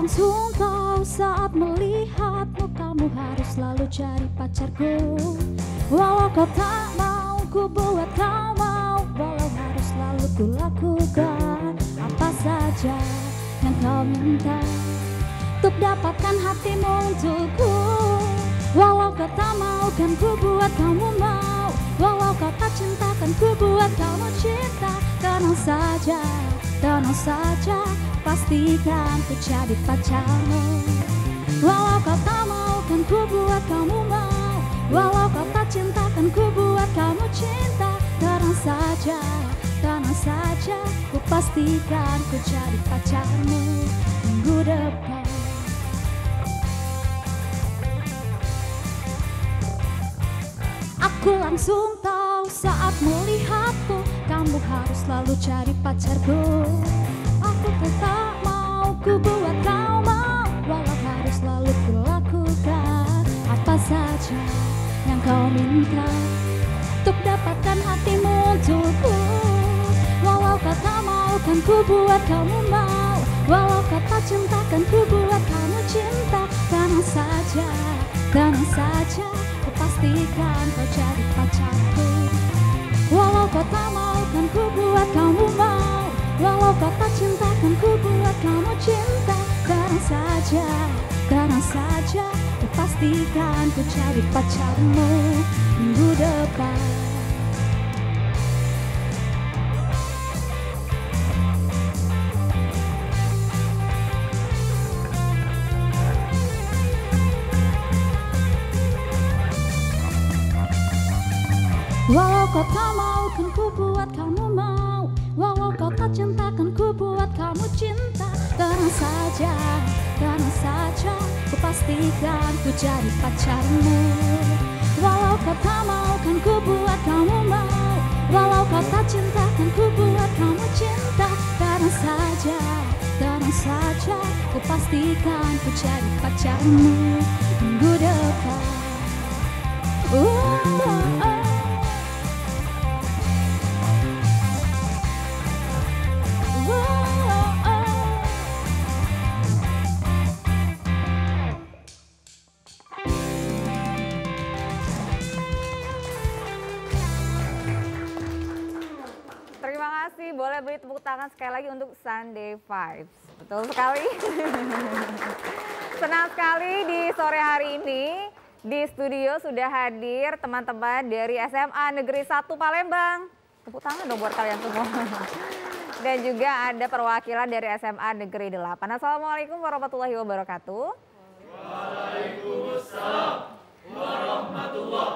langsung tahu saat melihatmu, kamu harus selalu cari pacarku. Walau kau tak mau, ku buat kau mau. Walau harus selalu ku lakukan apa saja yang kau minta untuk dapatkan hatimu untukku. Walau kau tak mau, kan ku buat kamu mau. Walau kau tak cinta, kan ku buat kamu cinta. Tenang saja, pastikan ku jadi pacarmu. Walau kau tak mau, kan ku buat kamu mau. Walau kau tak cinta, kan ku buat kamu cinta. Tenang saja, ku pastikan ku jadi pacarmu minggu depan. Aku langsung tahu saat melihatmu, kamu harus selalu cari pacarku. Aku tak mau, ku buat kau mau. Walau harus selalu ku lakukan apa saja yang kau minta untuk dapatkan hatimu untukku. Walau kau tak mau, kan ku buat kamu mau. Walau kau tak cinta, kan ku buat kamu cinta. Tenang saja, ku pastikan kau jadi pacarku. Walau kau tak mau, kan ku buat kamu mau. Walau kau tak cinta, kan ku buat kamu cinta. Tenang saja, ku pastikan ku jadi pacarmu minggu depan. Walau kau tak mau, kan ku buat kamu mau. Walau kau tak cinta, kan ku buat kamu cinta. Tenang saja, ku pastikan ku jadi pacarmu. Walau kau tak mau, kan ku buat kamu mau. Walau kau tak cinta, kan ku buat kamu cinta. Tenang saja, ku pastikan ku jadi pacarmu minggu depan. Terima kasih, boleh beri tepuk tangan sekali lagi untuk Sunday Vibes. Betul sekali. Senang sekali di sore hari ini di studio sudah hadir teman-teman dari SMA Negeri 1 Palembang. Tepuk tangan dong buat kalian semua. Dan juga ada perwakilan dari SMA Negeri 8. Assalamualaikum warahmatullahi wabarakatuh. Waalaikumsalam warahmatullahi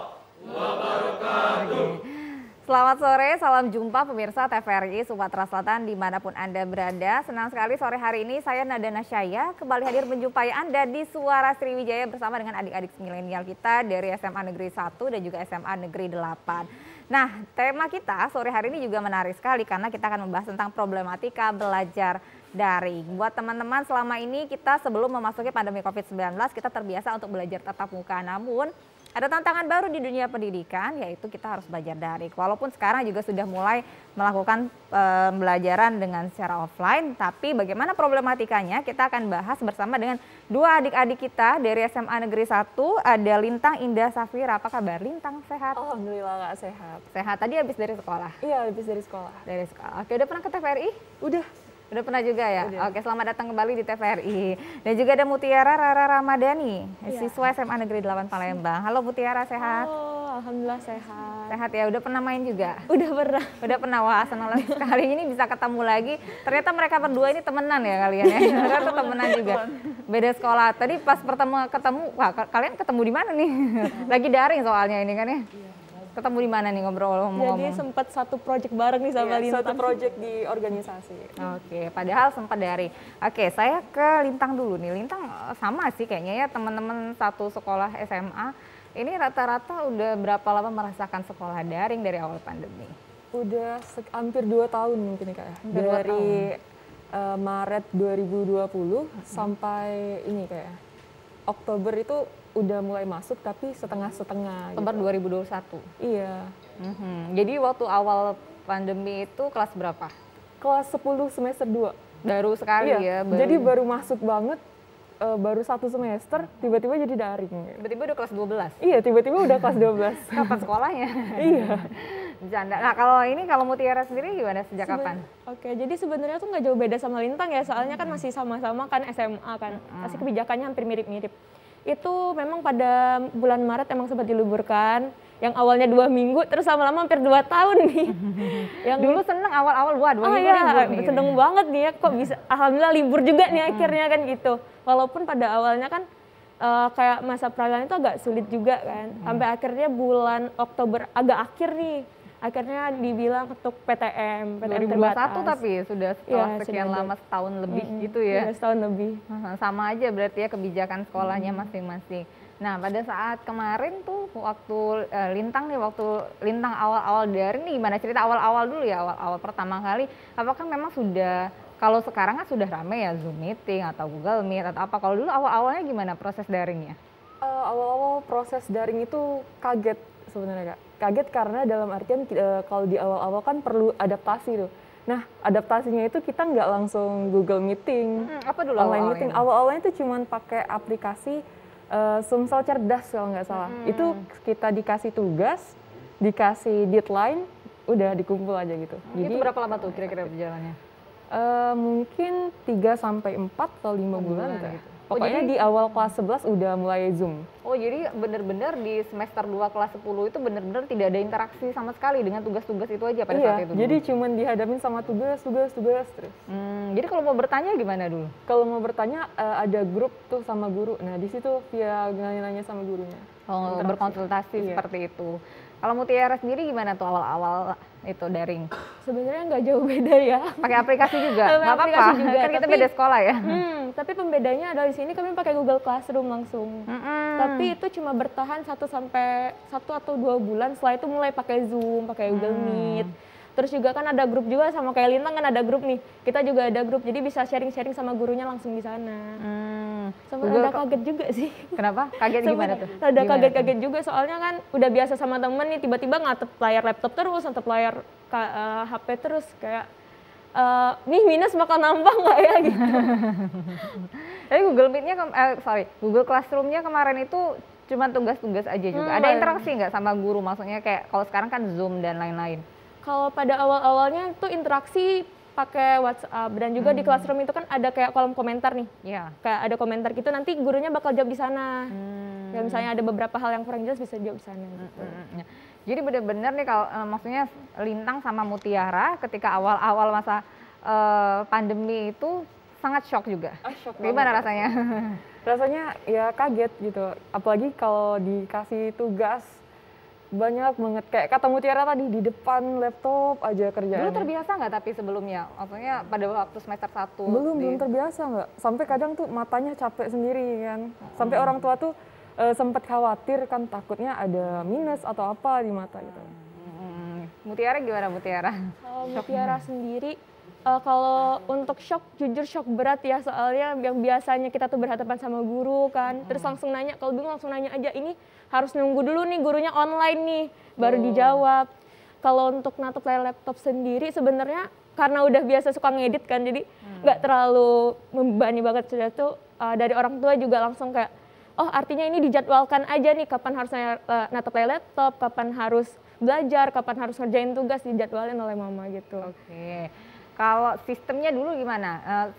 wabarakatuh. Selamat sore, salam jumpa pemirsa TVRI Sumatera Selatan dimanapun Anda berada. Senang sekali sore hari ini saya Nada Nasyaya kembali hadir menjumpai Anda di Suara Sriwijaya bersama dengan adik-adik milenial kita dari SMA Negeri 1 dan juga SMA Negeri 8. Nah, tema kita sore hari ini juga menarik sekali karena kita akan membahas tentang problematika belajar daring. Buat teman-teman selama ini kita sebelum memasuki pandemi COVID-19 kita terbiasa untuk belajar tatap muka, namun ada tantangan baru di dunia pendidikan, yaitu kita harus belajar daring. Walaupun sekarang juga sudah mulai melakukan pembelajaran dengan secara offline, tapi bagaimana problematikanya kita akan bahas bersama dengan dua adik-adik kita dari SMA Negeri 1, ada Lintang Indah Safira. Apa kabar Lintang, sehat? Alhamdulillah Kak, sehat. Sehat, tadi habis dari sekolah? Iya, habis dari sekolah. Dari sekolah. Oke, udah pernah ke TVRI? Udah pernah juga ya? Udah. Oke, selamat datang kembali di TVRI. Dan juga ada Mutiara Rara Ramadhani, siswa SMA Negeri 8 Palembang. Halo Mutiara, sehat? Oh, alhamdulillah sehat. Sehat ya, udah pernah main juga? Udah pernah. Udah pernah, wah senang sekali ini bisa ketemu lagi. Ternyata mereka berdua ini temenan ya kalian ya? Ternyata temenan juga. Beda sekolah. Tadi pas pertama ketemu, wah kalian ketemu di mana nih? Lagi daring soalnya ini kan ya? Ketemu di mana nih ngobrol ngomong-ngomong? Jadi sempat satu project bareng nih sama Lintang. Satu project di organisasi. Oke, padahal sempat dari. Oke, saya ke Lintang dulu nih. Lintang sama sih kayaknya ya teman-teman satu sekolah SMA. Ini rata-rata udah berapa lama merasakan sekolah daring dari awal pandemi? Udah hampir 2 tahun mungkin Kak ya. Dari Maret 2020 sampai ini kayak Oktober itu udah mulai masuk tapi setengah-setengah. Oktober gitu. 2021? Iya. Jadi waktu awal pandemi itu kelas berapa? Kelas 10 semester 2. Baru sekali ya? Jadi baru masuk banget baru 1 semester, tiba-tiba jadi daring. Tiba-tiba udah kelas 12. Iya, tiba-tiba udah kelas 12. Kapan sekolahnya? Iya. Bercanda. Nah, kalau Mutiara sendiri gimana, sejak kapan? Oke, jadi sebenarnya tuh nggak jauh beda sama Lintang ya, soalnya kan masih sama-sama kan SMA kan, pasti kebijakannya hampir mirip-mirip. Itu memang pada bulan Maret emang sempat diliburkan, yang awalnya 2 minggu, terus lama-lama hampir 2 tahun nih. Yang Dulu seneng awal-awal, wah 2 minggu iya, libur nih. seneng banget nih ya, kok bisa, alhamdulillah libur juga nih akhirnya kan gitu. Walaupun pada awalnya kan kayak masa peralihan itu agak sulit juga kan, sampai akhirnya bulan Oktober agak akhir nih. Akhirnya dibilang ketuk PTM 2021 terbatas. tapi sudah setelah Iya, sekian sudah. lama, setahun lebih gitu ya. Iya, setahun lebih. Sama aja berarti ya kebijakan sekolahnya masing-masing. Nah, pada saat kemarin tuh waktu Lintang Lintang awal-awal daring nih, gimana cerita awal-awal dulu ya, awal-awal pertama kali. Apakah memang sudah, kalau sekarang kan sudah rame ya Zoom meeting atau Google Meet atau apa. Kalau dulu awal-awalnya gimana proses daringnya? Awal-awal proses daring itu kaget sebenarnya Kak. Kaget karena dalam artian kalau di awal-awal kan perlu adaptasi tuh. Nah, adaptasinya itu kita nggak langsung Google Meeting, Apa dulu online awal-awalnya? meeting. Awal-awalnya itu cuman pakai aplikasi Sumsel Cerdas kalau nggak salah. Itu kita dikasih tugas, dikasih deadline, udah dikumpul aja gitu. Itu berapa lama tuh kira-kira berjalannya? Mungkin 3 sampai 4 atau 5 bulan gitu. gitu. Pokoknya jadi- di awal kelas 11 udah mulai Zoom. Oh, jadi benar-benar di semester 2 kelas 10 itu benar-benar tidak ada interaksi sama sekali dengan tugas-tugas itu aja pada saat itu? Jadi dulu? cuman dihadapin sama tugas terus. Jadi kalau mau bertanya gimana dulu? Kalau mau bertanya ada grup tuh sama guru. Nah, di situ via nanya-nanya sama gurunya. Oh, Interaksi. berkonsultasi Iya. seperti itu. Kalau Mutiara sendiri gimana tuh awal-awal itu daring? Sebenarnya nggak jauh beda ya. Pakai aplikasi juga? Pakai Nggak apa-apa, aplikasi juga, kan kita tapi- beda sekolah ya. Tapi pembedanya adalah di sini kami pakai Google Classroom langsung. Tapi itu cuma bertahan 1 atau 2 bulan, setelah itu mulai pakai Zoom, pakai Google Meet. Terus juga kan ada grup juga sama kayak Lintang kan ada grup nih. Kita juga ada grup, jadi bisa sharing-sharing sama gurunya langsung di sana. Sampai Google ada kaget juga sih. Kenapa? Kaget gimana tuh? Ada Gimana kaget-kaget juga soalnya kan udah biasa sama temen nih tiba-tiba ngatep layar laptop terus, ngatep layar HP terus kayak nih minus bakal nambah nggak ya gitu. Tapi Google Meet-nya, Google Classroom-nya kemarin itu cuma tugas-tugas aja juga. Ada interaksi nggak sama guru? Maksudnya kayak kalau sekarang kan Zoom dan lain-lain. Kalau pada awal-awalnya tuh interaksi pakai WhatsApp dan juga di Classroom itu kan ada kayak kolom komentar nih. Iya. Kayak ada komentar gitu nanti gurunya bakal jawab di sana. Ya misalnya ada beberapa hal yang kurang jelas bisa jawab di sana gitu. Jadi benar-benar nih kalau maksudnya Lintang sama Mutiara ketika awal-awal masa pandemi itu sangat shock juga. Shock Gimana banget. rasanya? Rasanya ya kaget gitu. Apalagi kalau dikasih tugas banyak banget. Kayak kata Mutiara tadi, di depan laptop aja kerjaan. Dulu terbiasa nggak tapi sebelumnya? Maksudnya pada waktu semester 1? Belum terbiasa nggak. Sampai kadang tuh matanya capek sendiri kan. Sampai orang tua tuh sempat khawatir kan, takutnya ada minus atau apa di mata gitu. Mutiara gimana Mutiara? Kalau Mutiara sendiri, kalau untuk shock, jujur shock berat ya soalnya yang biasanya kita tuh berhadapan sama guru kan, terus langsung nanya, kalau bingung langsung nanya aja, ini harus nunggu dulu nih gurunya online nih, baru dijawab. Kalau untuk natap layar laptop sendiri sebenarnya karena udah biasa suka ngedit kan, jadi nggak terlalu membebani banget. Sudah tuh dari orang tua juga langsung kayak, oh artinya ini dijadwalkan aja nih, kapan harus natap layar laptop, kapan harus belajar, kapan harus ngerjain tugas, dijadwalin oleh mama gitu. Oke. Kalau sistemnya dulu gimana?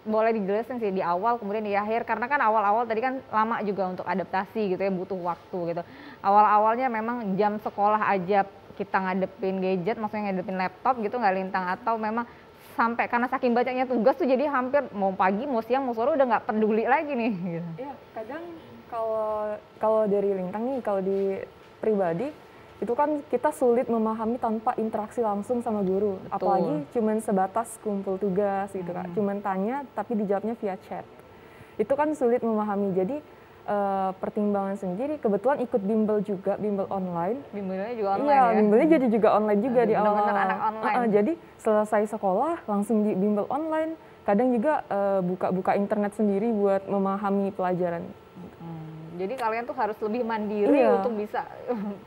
Boleh dijelasin sih di awal kemudian di akhir, karena kan awal-awal tadi kan lama juga untuk adaptasi gitu ya, butuh waktu gitu. Awal-awalnya memang jam sekolah aja kita ngadepin gadget, maksudnya ngadepin laptop gitu nggak Lintang, atau memang sampai karena saking banyaknya tugas tuh jadi hampir mau pagi, mau siang, mau sore udah nggak peduli lagi nih gitu. Iya, kadang kalau dari Lintang nih, kalau di pribadi itu kan kita sulit memahami tanpa interaksi langsung sama guru. Apalagi cuman sebatas kumpul tugas gitu Kak. Cuman tanya tapi dijawabnya via chat. Itu kan sulit memahami. Jadi pertimbangan sendiri, kebetulan ikut bimbel juga, bimbel online. Bimbelnya juga online Iya, ya? bimbelnya jadi juga online juga di awal. Bener-bener anak online. Jadi selesai sekolah langsung di bimbel online. Kadang juga buka-buka internet sendiri buat memahami pelajaran. Jadi kalian tuh harus lebih mandiri Iya. untuk bisa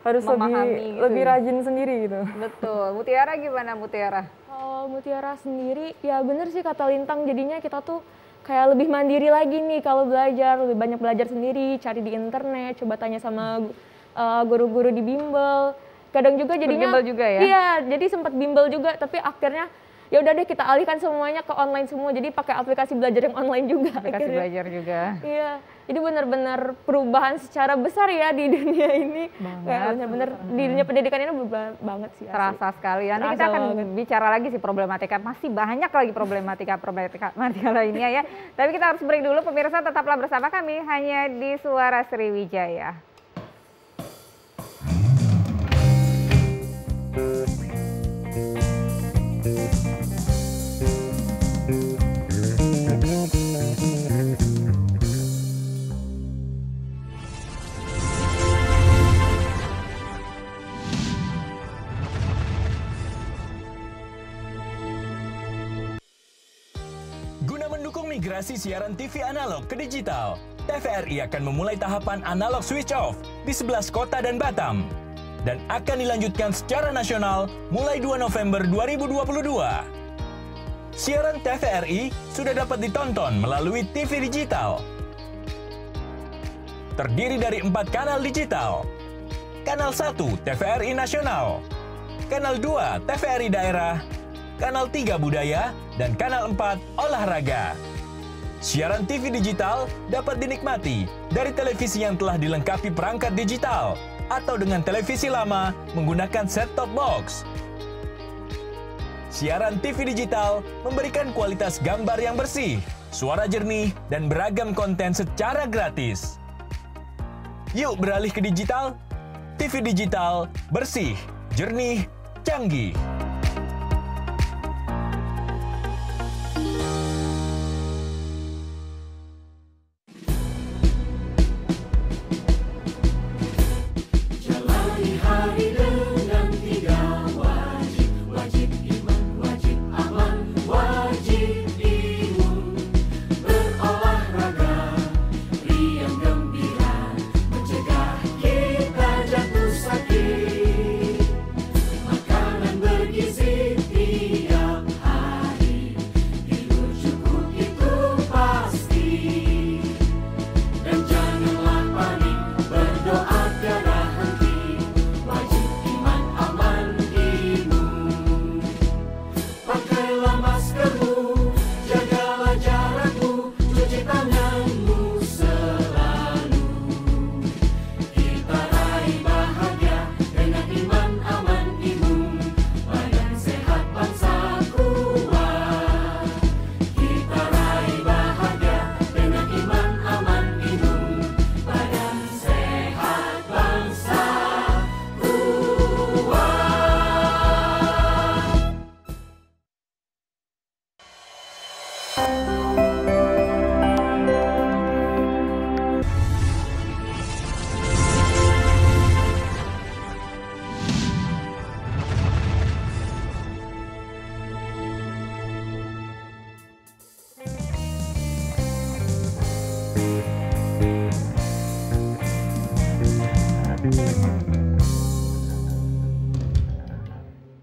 Harus memahami lebih gitu. rajin sendiri gitu. Betul. Mutiara gimana Mutiara? Kalau Mutiara sendiri, ya bener sih kata Lintang, jadinya kita tuh kayak lebih mandiri lagi nih kalau belajar, lebih banyak belajar sendiri, cari di internet, coba tanya sama guru-guru di bimbel. Kadang juga jadinya bimbel juga ya? Iya, jadi sempat bimbel juga, tapi akhirnya ya udah deh kita alihkan semuanya ke online semua. Jadi pakai aplikasi belajar yang online juga. Aplikasi akhirnya. belajar juga. Iya, jadi benar-benar perubahan secara besar ya di dunia ini. Kayak benar-benar di dunia pendidikan ini berubah banget sih. Terasa sekali. Nanti kita akan bicara lagi sih problematika. Masih banyak lagi problematika lainnya ya. Tapi kita harus break dulu. Pemirsa tetaplah bersama kami hanya di Suara Sriwijaya. Guna mendukung migrasi siaran TV analog ke digital, TVRI akan memulai tahapan analog switch off di 11 kota dan Batam. Dan akan dilanjutkan secara nasional mulai 2 November 2022. Siaran TVRI sudah dapat ditonton melalui TV digital. Terdiri dari 4 kanal digital. Kanal 1 TVRI Nasional, Kanal 2 TVRI Daerah, Kanal 3 Budaya, dan Kanal 4 Olahraga. Siaran TV digital dapat dinikmati dari televisi yang telah dilengkapi perangkat digital atau dengan televisi lama menggunakan set-top box. Siaran TV digital memberikan kualitas gambar yang bersih, suara jernih, dan beragam konten secara gratis. Yuk beralih ke digital. TV digital bersih, jernih, canggih.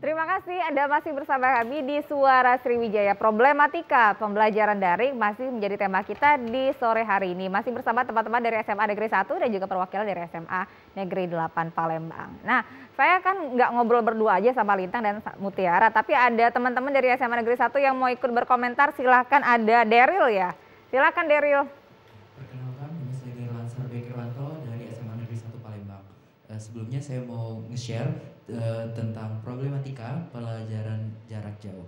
Terima kasih Anda masih bersama kami di Suara Sriwijaya. Problematika pembelajaran daring masih menjadi tema kita di sore hari ini. Masih bersama teman-teman dari SMA Negeri 1 dan juga perwakilan dari SMA Negeri 8 Palembang. Nah, saya kan nggak ngobrol berdua aja sama Lintang dan Mutiara, tapi ada teman-teman dari SMA Negeri 1 yang mau ikut berkomentar. Silakan, ada Daryl ya. Silakan Daryl. Perkenalkan, nama saya Daryl Bekirwanto dari SMA Negeri 1 Palembang. Sebelumnya saya mau nge-share tentang problematika pelajaran jarak jauh.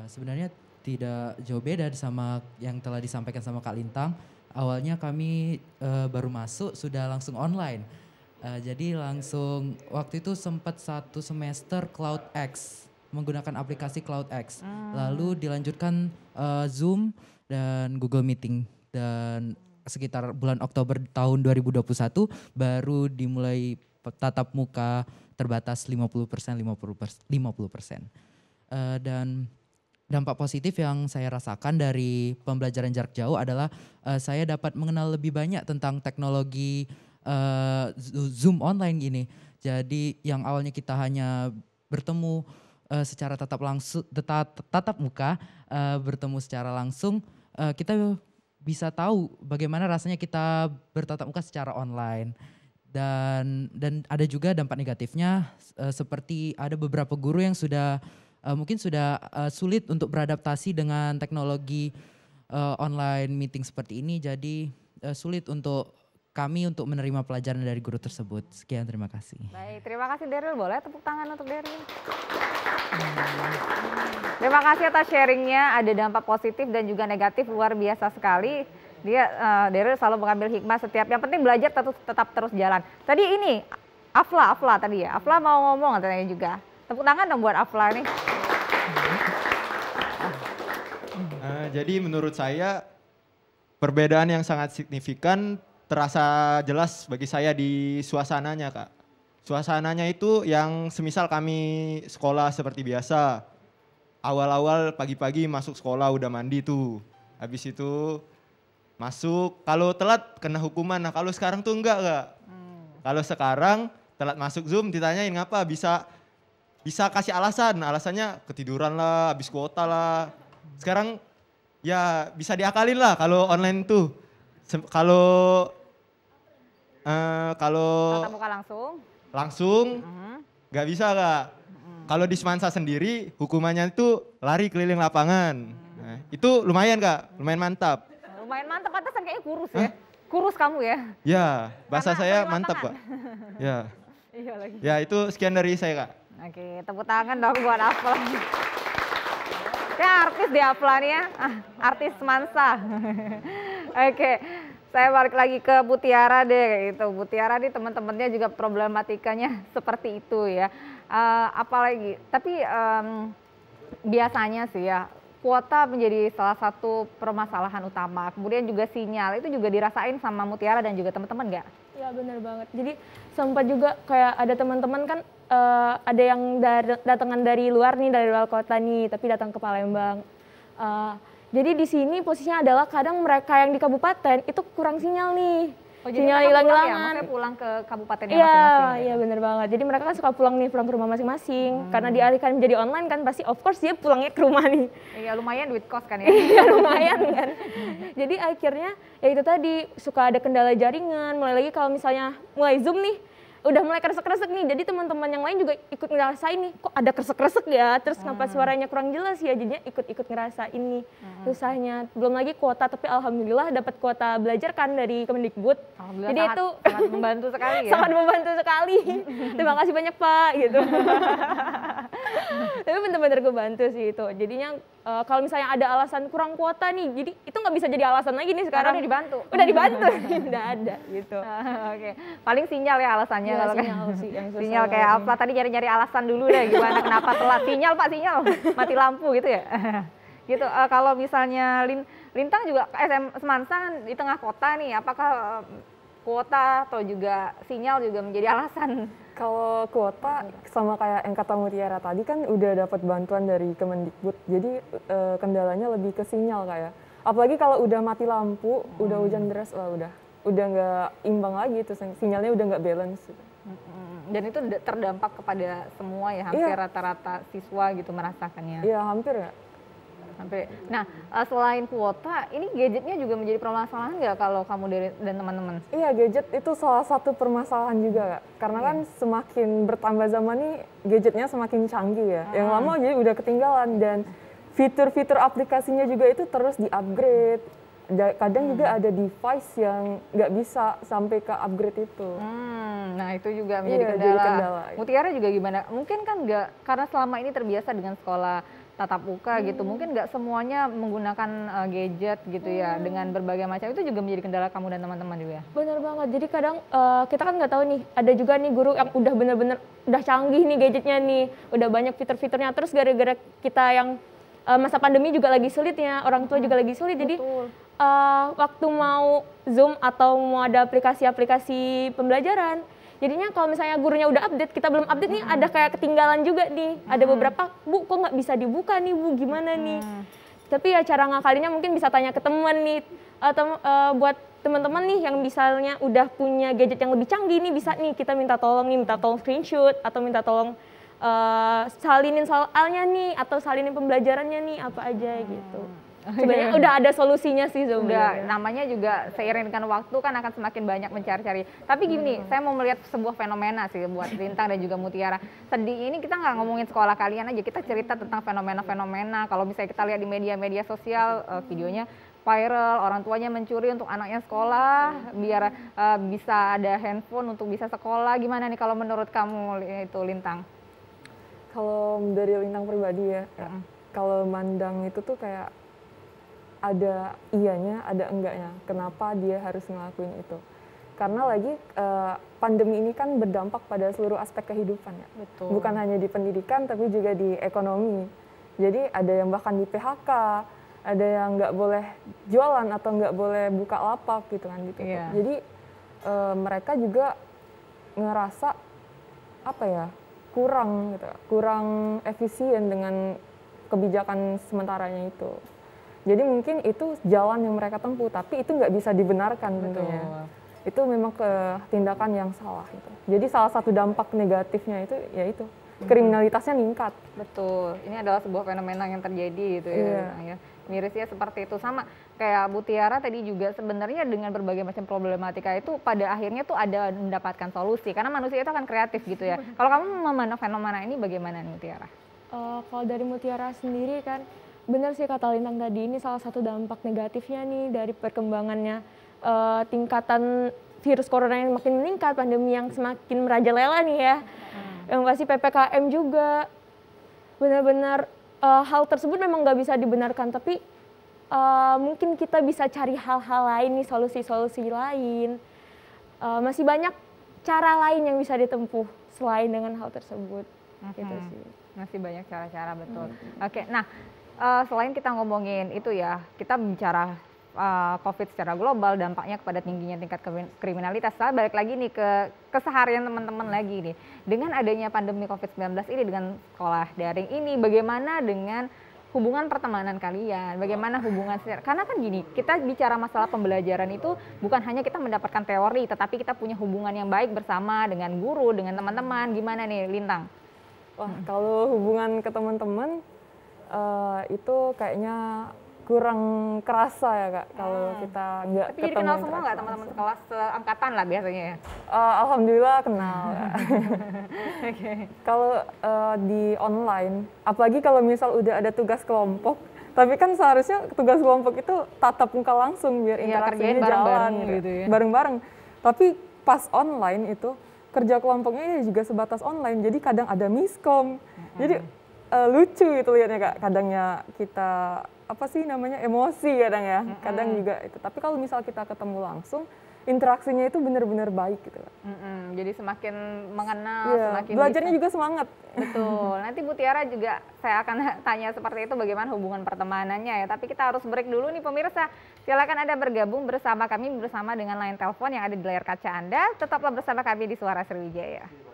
Sebenarnya tidak jauh beda sama yang telah disampaikan sama Kak Lintang. Awalnya kami baru masuk sudah langsung online. Jadi langsung waktu itu sempat 1 semester CloudX, menggunakan aplikasi CloudX. Lalu dilanjutkan Zoom dan Google Meeting, dan sekitar bulan Oktober tahun 2021 baru dimulai tatap muka terbatas 50%. Dan dampak positif yang saya rasakan dari pembelajaran jarak jauh adalah saya dapat mengenal lebih banyak tentang teknologi Zoom online ini. Jadi yang awalnya kita hanya bertemu secara tatap muka, bertemu secara langsung, kita bisa tahu bagaimana rasanya kita bertatap muka secara online. Dan ada juga dampak negatifnya seperti ada beberapa guru yang sudah mungkin sudah sulit untuk beradaptasi dengan teknologi online meeting seperti ini, jadi sulit untuk kami untuk menerima pelajaran dari guru tersebut. Sekian, terima kasih. Baik, terima kasih Daryl. Boleh tepuk tangan untuk Daryl. Terima kasih atas sharingnya, ada dampak positif dan juga negatif, luar biasa sekali. Dia Daryl selalu mengambil hikmah setiap, yang penting belajar tetap terus jalan. Tadi ini Afla tadi ya, Afla mau ngomong katanya juga. Tepuk tangan dong buat Afla nih. Jadi menurut saya perbedaan yang sangat signifikan terasa jelas bagi saya di suasananya, Kak. Suasananya itu yang semisal kami sekolah seperti biasa. Awal-awal pagi-pagi masuk sekolah udah mandi tuh. Habis itu masuk, kalau telat kena hukuman. Nah kalau sekarang tuh enggak, Kak. Kalau sekarang telat masuk Zoom ditanyain ngapa, bisa kasih alasan. Alasannya ketiduran lah, habis kuota lah. Sekarang ya bisa diakalin lah kalau online tuh. Kalau Tatap muka langsung nggak bisa, Kak. Kalau di Semansa sendiri hukumannya itu lari keliling lapangan. Nah, itu lumayan, Kak, lumayan mantap. Lumayan mantap, pantesan kayaknya kurus ya. Kurus kamu ya. Ya, bahasa Karena saya di mantap, lapangan. Kak. Ya. Iya lagi. Ya, itu sekian dari saya, Kak. Oke, tepuk tangan dong buat Afla. Ya artis di Afla nih ya, artis Semansa. Oke, saya balik lagi ke Bu Tiara deh gitu. Bu Tiara nih teman-temannya juga problematikanya seperti itu ya. Apalagi, tapi biasanya sih ya, kuota menjadi salah satu permasalahan utama. Kemudian juga sinyal, itu juga dirasain sama Mutiara dan juga teman-teman nggak? Ya benar banget. Jadi sempat juga kayak ada teman-teman kan ada yang datangan dari luar nih, dari luar kota nih, tapi datang ke Palembang. Jadi di sini posisinya adalah kadang mereka yang di kabupaten itu kurang sinyal nih. Oh, jadi sinyal mereka hilang-hilangan. pulang ya? Maksudnya pulang ke kabupatennya masing-masing? Iya benar banget. Jadi mereka kan suka pulang ke rumah masing-masing. Karena dialihkan menjadi online kan pasti of course dia pulangnya ke rumah nih. Iya lumayan duit kos kan ya? Iya lumayan kan. Jadi akhirnya ya itu tadi suka ada kendala jaringan. Mulai lagi kalau misalnya mulai Zoom nih, udah mulai kresek-kresek nih. Jadi teman-teman yang lain juga ikut ngerasain nih, kok ada kresek-kresek ya. Terus kenapa suaranya kurang jelas ya, jadinya ikut-ikut ngerasain nih susahnya. Belum lagi kuota, tapi alhamdulillah dapat kuota belajar kan dari Kemendikbud. Jadi itu sangat membantu sekali ya? Sangat membantu sekali. Terima kasih banyak Pak gitu. Tapi benar-benar kebantu sih itu. Jadinya kalau misalnya ada alasan kurang kuota nih, jadi itu nggak bisa jadi alasan lagi nih sekarang. Udah dibantu? Udah dibantu, udah ada gitu. Oke, paling sinyal ya alasannya. Ya, kalau sinyal sih yang susah sinyal kayak apa tadi, nyari-nyari alasan dulu deh gimana kenapa telat. Sinyal Pak, sinyal, mati lampu gitu ya. Gitu. Kalau misalnya Lintang juga Semansa kan di tengah kota nih, apakah kuota atau juga sinyal juga menjadi alasan? Kalau kuota sama kayak yang kata Mutiara tadi kan udah dapat bantuan dari Kemendikbud, jadi kendalanya lebih ke sinyal kayak. Apalagi kalau udah mati lampu, udah hujan deras, udah nggak imbang lagi tuh, sinyalnya udah nggak balance. Dan itu terdampak kepada semua ya, hampir rata-rata siswa gitu merasakannya. Iya hampir ya. Nah, selain kuota, ini gadgetnya juga menjadi permasalahan nggak kalau kamu dan teman-teman? Iya, gadget itu salah satu permasalahan juga, Kak. Karena kan semakin bertambah zaman nih, gadgetnya semakin canggih ya. Yang lama jadi udah ketinggalan, dan fitur-fitur aplikasinya juga itu terus di-upgrade. Kadang juga ada device yang nggak bisa sampai ke upgrade itu. Nah, itu juga menjadi kendala. Mutiara juga gimana? Mungkin kan nggak, karena selama ini terbiasa dengan sekolah tatap muka gitu, mungkin nggak semuanya menggunakan gadget gitu ya, dengan berbagai macam, itu juga menjadi kendala kamu dan teman-teman juga ya? Benar banget, jadi kadang kita kan nggak tahu nih, ada juga nih guru yang udah bener-bener udah canggih nih gadgetnya nih, udah banyak fitur-fiturnya, terus gara-gara kita yang masa pandemi juga lagi sulit ya, orang tua juga lagi sulit, jadi waktu mau Zoom atau mau ada aplikasi-aplikasi pembelajaran, jadinya kalau misalnya gurunya udah update, kita belum update nih, ada kayak ketinggalan juga nih. Ada beberapa, Bu kok nggak bisa dibuka nih Bu, gimana nih? Tapi ya cara ngakalinya mungkin bisa tanya ke teman nih. Atau buat teman-teman nih yang misalnya udah punya gadget yang lebih canggih nih, bisa nih kita minta tolong screenshot, atau minta tolong salinin soalnya nih, atau salinin pembelajarannya nih, apa aja gitu. Sebenarnya udah ada solusinya sih Udah, sebenarnya. namanya juga seiring dengan waktu kan akan semakin banyak mencari-cari. Tapi gini, saya mau melihat sebuah fenomena sih buat Lintang dan juga Mutiara. Sedih ini kita nggak ngomongin sekolah kalian aja, kita cerita tentang fenomena-fenomena. Kalau misalnya kita lihat di media-media sosial, videonya viral, orang tuanya mencuri untuk anaknya sekolah, biar bisa ada handphone untuk bisa sekolah. Gimana nih kalau menurut kamu itu Lintang? Kalau dari Lintang pribadi ya, kalau mandang itu tuh kayak ada iyanya, ada enggaknya. Kenapa dia harus ngelakuin itu? Karena lagi pandemi ini kan berdampak pada seluruh aspek kehidupan ya. Betul. Bukan hanya di pendidikan tapi juga di ekonomi. Jadi ada yang bahkan di PHK, ada yang nggak boleh jualan atau nggak boleh buka lapak gitu kan gitu. Iya. Jadi mereka juga ngerasa apa ya, kurang efisien dengan kebijakan sementaranya itu. Jadi mungkin itu jalan yang mereka tempuh, tapi itu nggak bisa dibenarkan tentunya. Itu memang tindakan yang salah itu. Jadi salah satu dampak negatifnya itu yaitu kriminalitasnya meningkat. Betul, ini adalah sebuah fenomena yang terjadi gitu Iya. ya. Mirisnya seperti itu, sama kayak Bu Tiara tadi juga sebenarnya dengan berbagai macam problematika itu pada akhirnya tuh ada mendapatkan solusi karena manusia itu akan kreatif gitu ya. Kalau kamu memandang fenomena ini bagaimana nih Bu Tiara? Kalau dari Mutiara sendiri kan benar sih kata Lintang tadi, ini salah satu dampak negatifnya nih dari perkembangannya tingkatan virus corona yang makin meningkat, pandemi yang semakin merajalela nih ya. Yang pasti PPKM juga benar-benar hal tersebut memang nggak bisa dibenarkan, tapi mungkin kita bisa cari hal-hal lain nih, solusi-solusi lain. Masih banyak cara lain yang bisa ditempuh selain dengan hal tersebut. Gitu sih. Masih banyak cara-cara, betul. Oke, nah selain kita ngomongin itu ya, kita bicara COVID secara global, dampaknya kepada tingginya tingkat kriminalitas. Saya balik lagi nih ke keseharian teman-teman lagi nih. Dengan adanya pandemi COVID-19 ini, dengan sekolah daring ini, bagaimana dengan hubungan pertemanan kalian? Bagaimana hubungan, karena kan gini, kita bicara masalah pembelajaran itu bukan hanya kita mendapatkan teori, tetapi kita punya hubungan yang baik bersama dengan guru, dengan teman-teman. Gimana nih Lintang? Wah, kalau hubungan ke teman-teman itu kayaknya kurang kerasa ya Kak, kalau kita nggak Tapi ketemu. jadi kenal semua nggak teman-teman sekelas seangkatan lah biasanya ya? Alhamdulillah kenal. Kalau di online, apalagi kalau misal udah ada tugas kelompok, tapi kan seharusnya tugas kelompok itu tatap muka langsung biar interaksinya kerjain jalan bareng-bareng gitu ya. bareng-bareng. Tapi pas online itu kerja kelompoknya juga sebatas online, jadi kadang ada miskom. Jadi lucu gitu lihatnya Kak, kadangnya kita emosi kadang ya, kadang juga itu. Tapi kalau misal kita ketemu langsung, interaksinya itu benar-benar baik gitu Kak. Jadi semakin mengenal, Iya, semakin belajarnya bisa. juga semangat. Betul. Nanti Bu Tiara juga saya akan tanya seperti itu bagaimana hubungan pertemanannya ya. Tapi kita harus break dulu nih pemirsa. Silakan Anda bergabung bersama kami bersama dengan line telepon yang ada di layar kaca Anda. Tetaplah bersama kami di Suara Sriwijaya.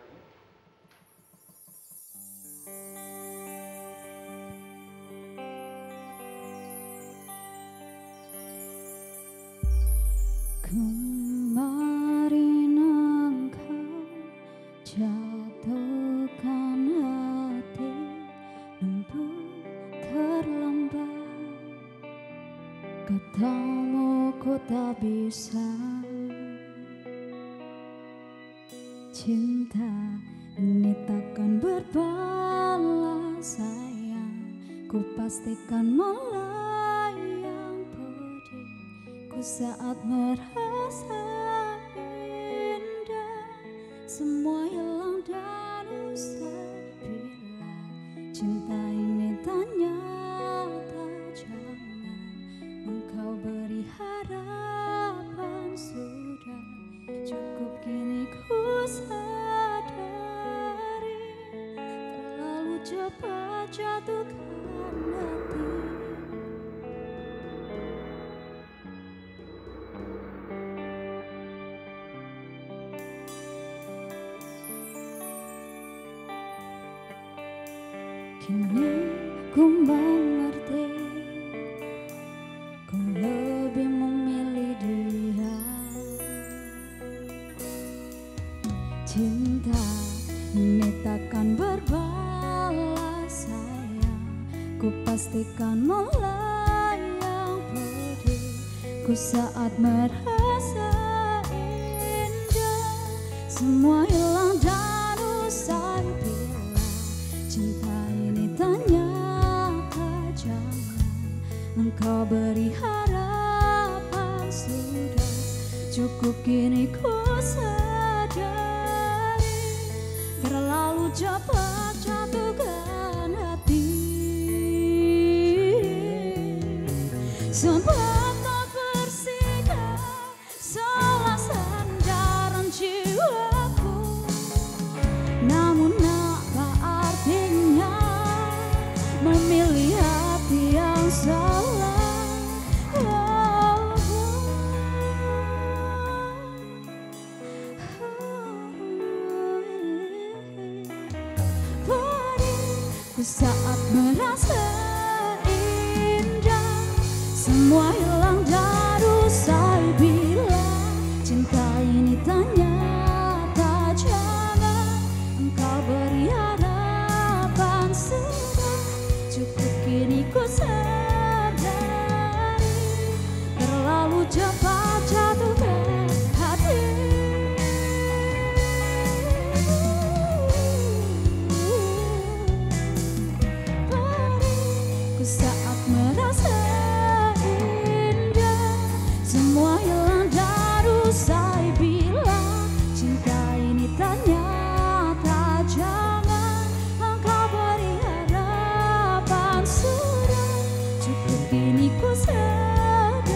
Kemarin engkau jatuhkan hati lembut terlambat. Katamu ku tak bisa. Cinta ini takkan berbalas sayang. Ku pastikan melayang pedih. Ku saat merasa indah, semua hilang dan usai bila cinta ini tak nyata. Jangan engkau beri harapan, sudah cukup kini ku sadari terlalu cepat jatuhkan hati. Kini ku mengerti, ku lebih memilih dia. Cinta ini takkan berbalas sayang, ku pastikan melayang Ku saat merasa indah, semua hilang dan usai bila cinta ini ternyata jangan engkau beri harapan. Sudah cukup kini ku sadari, terlalu cepat jatuhkan hati. Sempat tak bersihkan salah sandaran jiwaku, namun apa artinya memilih hati yang salah. Ku saat merasa indah, semua hilang dan usai bila cinta ini ternyata jangan engkau beri harapan. Sudah cukup kini ku sadari, terlalu cepat jatuhkan hati. Ku saat merasa indah, semua hilang dan usai bila cinta ini ternyata jangan engkau beri harapan. Sudah cukup kini ku sadari,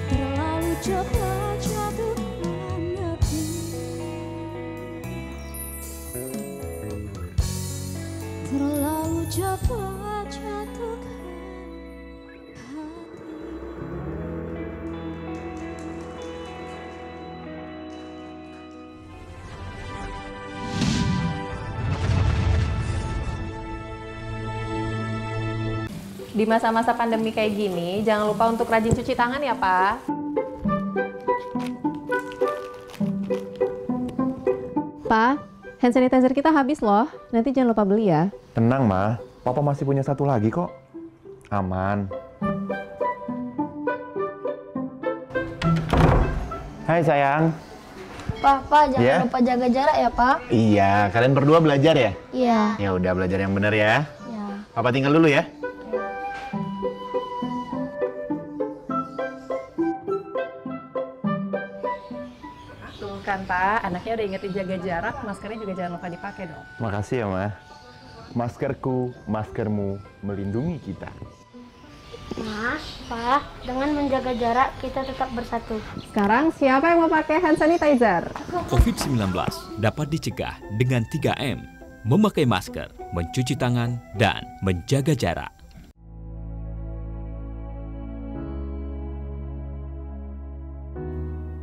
terlalu cepat jatuhkan hati. Terlalu cepat jatuhkan hati. Di masa-masa pandemi kayak gini, jangan lupa untuk rajin cuci tangan ya, Pak. Pak, hand sanitizer kita habis loh. Nanti jangan lupa beli ya. Tenang, Ma. Papa masih punya satu lagi kok. Aman. Hai, sayang. Pak, jangan lupa jaga jarak ya, Pak. Iya, kalian berdua belajar ya? Iya. Ya udah, belajar yang benar ya. Iya. Papa tinggal dulu ya. Tuh kan, Pak. Anaknya udah ingetin jaga jarak, maskernya juga jangan lupa dipakai dong. Makasih ya, Ma. Maskerku, maskermu melindungi kita. Mas, Pak, dengan menjaga jarak kita tetap bersatu. Sekarang siapa yang mau pakai hand sanitizer? COVID-19 dapat dicegah dengan 3M, memakai masker, mencuci tangan, dan menjaga jarak.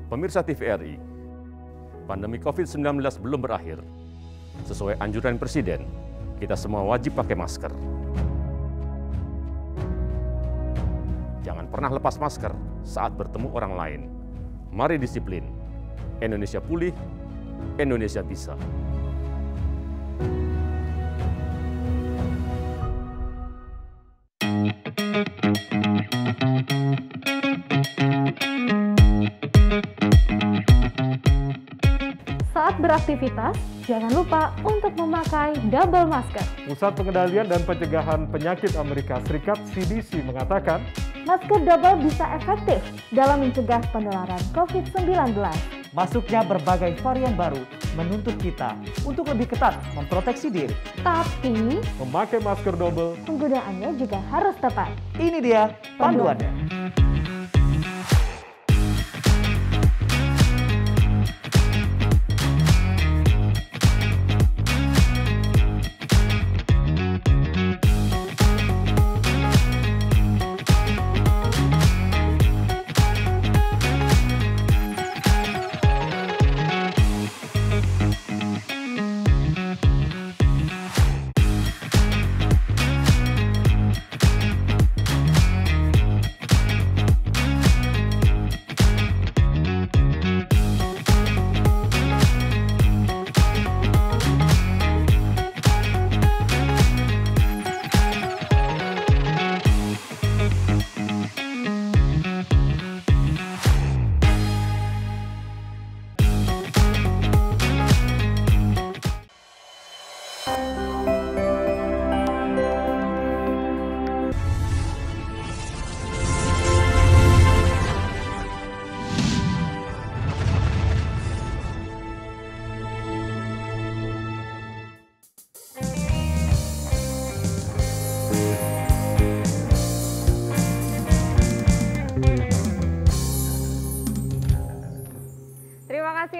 Pemirsa TVRI, pandemi COVID-19 belum berakhir. Sesuai anjuran Presiden, kita semua wajib pakai masker. Jangan pernah lepas masker saat bertemu orang lain. Mari disiplin. Indonesia pulih, Indonesia bisa. Saat beraktivitas, jangan lupa untuk memakai double masker. Pusat Pengendalian dan Pencegahan Penyakit Amerika Serikat (CDC) mengatakan, masker double bisa efektif dalam mencegah penularan COVID-19. Masuknya berbagai varian baru menuntut kita untuk lebih ketat memproteksi diri. Tapi, memakai masker double, penggunaannya juga harus tepat. Ini dia panduannya.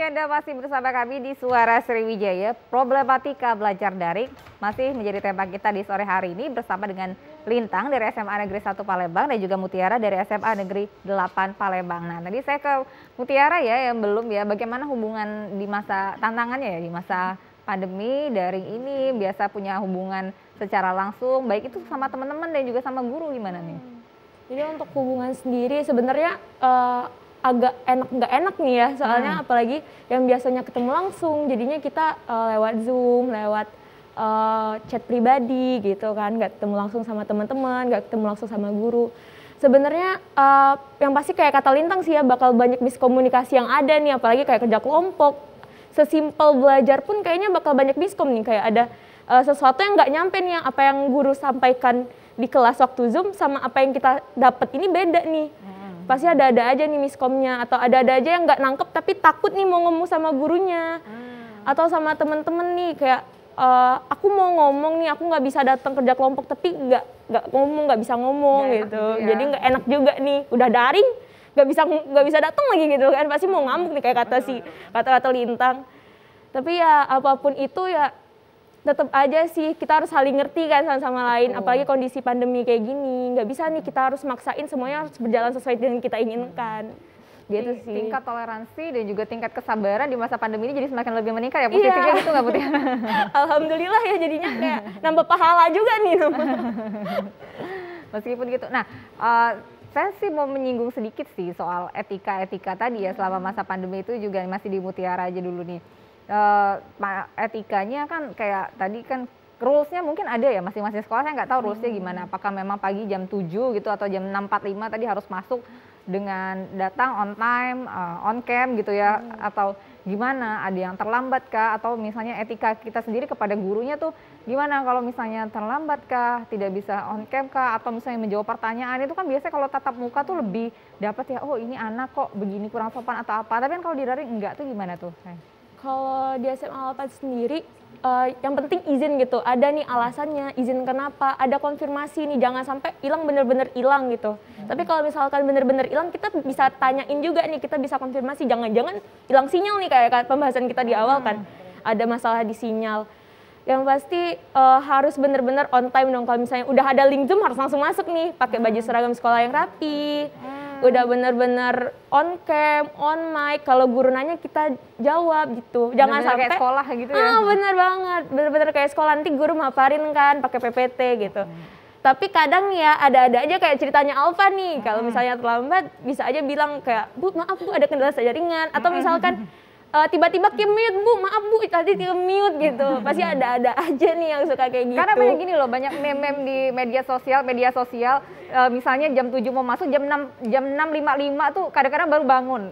Anda masih bersama kami di Suara Sriwijaya. Problematika belajar daring masih menjadi tema kita di sore hari ini bersama dengan Lintang dari SMA Negeri 1 Palembang dan juga Mutiara dari SMA Negeri 8 Palembang. Nah, tadi saya ke Mutiara ya yang belum ya, bagaimana hubungan di masa tantangannya ya di masa pandemi daring ini, biasa punya hubungan secara langsung baik itu sama teman-teman dan juga sama guru, gimana nih? Jadi untuk hubungan sendiri sebenarnya agak enak nggak enak nih ya, soalnya apalagi yang biasanya ketemu langsung jadinya kita lewat Zoom, lewat chat pribadi gitu kan, nggak ketemu langsung sama teman-teman, nggak ketemu langsung sama guru. Sebenarnya yang pasti kayak kata Lintang sih ya, bakal banyak miskomunikasi yang ada nih, apalagi kayak kerja kelompok. Sesimpel belajar pun kayaknya bakal banyak miskom nih, kayak ada sesuatu yang nggak nyampe nih, apa yang guru sampaikan di kelas waktu Zoom sama apa yang kita dapat ini beda nih. Pasti ada-ada aja nih miskomnya, atau ada-ada aja yang nggak nangkep tapi takut nih mau ngomong sama gurunya. Atau sama temen-temen nih kayak aku mau ngomong nih, aku nggak bisa datang kerja kelompok tapi nggak bisa ngomong gak gitu ya. Jadi nggak enak juga nih, udah daring nggak bisa datang lagi gitu kan, pasti mau ngamuk nih kayak kata Lintang. Tapi ya apapun itu ya tetap aja sih kita harus saling ngerti kan sama lain, apalagi kondisi pandemi kayak gini, nggak bisa nih kita harus maksain semuanya harus berjalan sesuai dengan kita inginkan. Gitu sih. Tingkat toleransi dan juga tingkat kesabaran di masa pandemi ini jadi semakin lebih meningkat ya, positifnya gitu nggak Putih? Alhamdulillah ya, jadinya kayak nambah pahala juga nih. Meskipun gitu. Nah, saya sih mau menyinggung sedikit sih soal etika tadi ya, selama masa pandemi itu juga masih di Mutiara aja dulu nih. Etikanya kan kayak tadi kan rules-nya mungkin ada ya masing-masing sekolah, saya nggak tahu rules-nya gimana, apakah memang pagi jam 7 gitu atau jam 6.45 tadi harus masuk dengan datang on time, on cam gitu ya, atau gimana, ada yang terlambat kah, atau misalnya etika kita sendiri kepada gurunya tuh gimana kalau misalnya terlambat kah, tidak bisa on cam kah, atau misalnya menjawab pertanyaan itu kan biasanya kalau tatap muka tuh lebih dapat ya, oh ini anak kok begini kurang sopan atau apa, tapi kan kalau di daring enggak tuh gimana tuh? Kalau di SMA 8 sendiri yang penting izin gitu, ada nih alasannya, izin kenapa, ada konfirmasi nih, jangan sampai hilang bener-bener hilang gitu. Tapi kalau misalkan bener-bener hilang, kita bisa tanyain juga nih, kita bisa konfirmasi, jangan-jangan hilang sinyal nih kayak pembahasan kita di awal kan, ada masalah di sinyal. Yang pasti harus bener-bener on time dong, kalau misalnya udah ada link Zoom harus langsung masuk nih, pakai baju seragam sekolah yang rapi, udah bener-bener on cam, on mic, kalau guru nanya kita jawab gitu. Jangan sampai kayak sekolah gitu ya. Bener banget, bener-bener kayak sekolah, nanti guru maparin kan pakai PPT gitu. Tapi kadang ya ada-ada aja kayak ceritanya Alfa nih, kalau misalnya terlambat bisa aja bilang kayak, Bu maaf Bu ada kendala jaringan, atau misalkan tiba-tiba ke-mute, Bu maaf Bu tadi ke-mute gitu. Pasti ada aja nih yang suka kayak gitu. Karena banyak gini loh, banyak meme di media sosial misalnya jam 7 mau masuk, jam 6.55 tuh kadang-kadang baru bangun.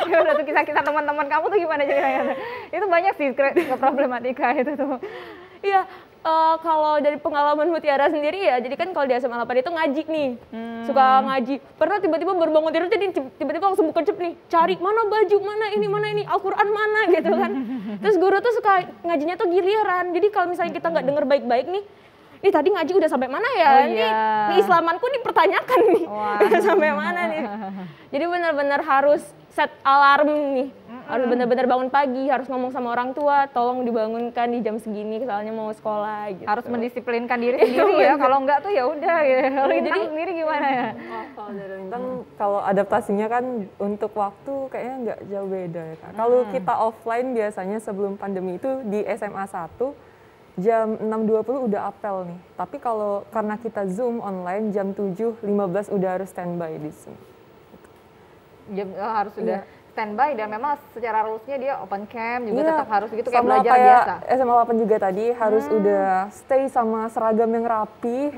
Gimana tuh kisah-kisah teman-teman kamu tuh gimana ceritanya? Itu banyak sih problematika itu tuh. Iya, kalau dari pengalaman Mutiara sendiri ya, jadi kan kalau di SMA 8 itu ngaji nih, suka ngaji. Pernah tiba-tiba baru bangun tidur jadi tiba-tiba langsung buka cep nih, cari mana baju, mana ini, Al-Quran mana gitu kan. Terus guru tuh suka ngajinya tuh giliran, jadi kalau misalnya kita nggak denger baik-baik nih, tadi ngaji udah sampai mana ya? Ini Islamanku dipertanyakan nih, sampai mana nih? Jadi benar-benar harus set alarm nih, harus benar-benar bangun pagi, harus ngomong sama orang tua, tolong dibangunkan di jam segini, soalnya mau sekolah. Gitu. Harus mendisiplinkan diri sendiri ya, kalau enggak tuh ya udah. Kalau Lintang sendiri gimana ya? Kalau dari Lintang, kalau adaptasinya kan untuk waktu kayaknya nggak jauh beda ya Kak. Kalau kita offline biasanya sebelum pandemi itu di SMA 1, jam 6.20 udah apel nih. Tapi kalau karena kita Zoom online jam 7.15 udah harus standby di sini. Harus sudah standby dan memang secara rules-nya dia open cam juga tetap harus gitu kayak belajar biasa. SMA 8 juga tadi harus udah stay sama seragam yang rapi,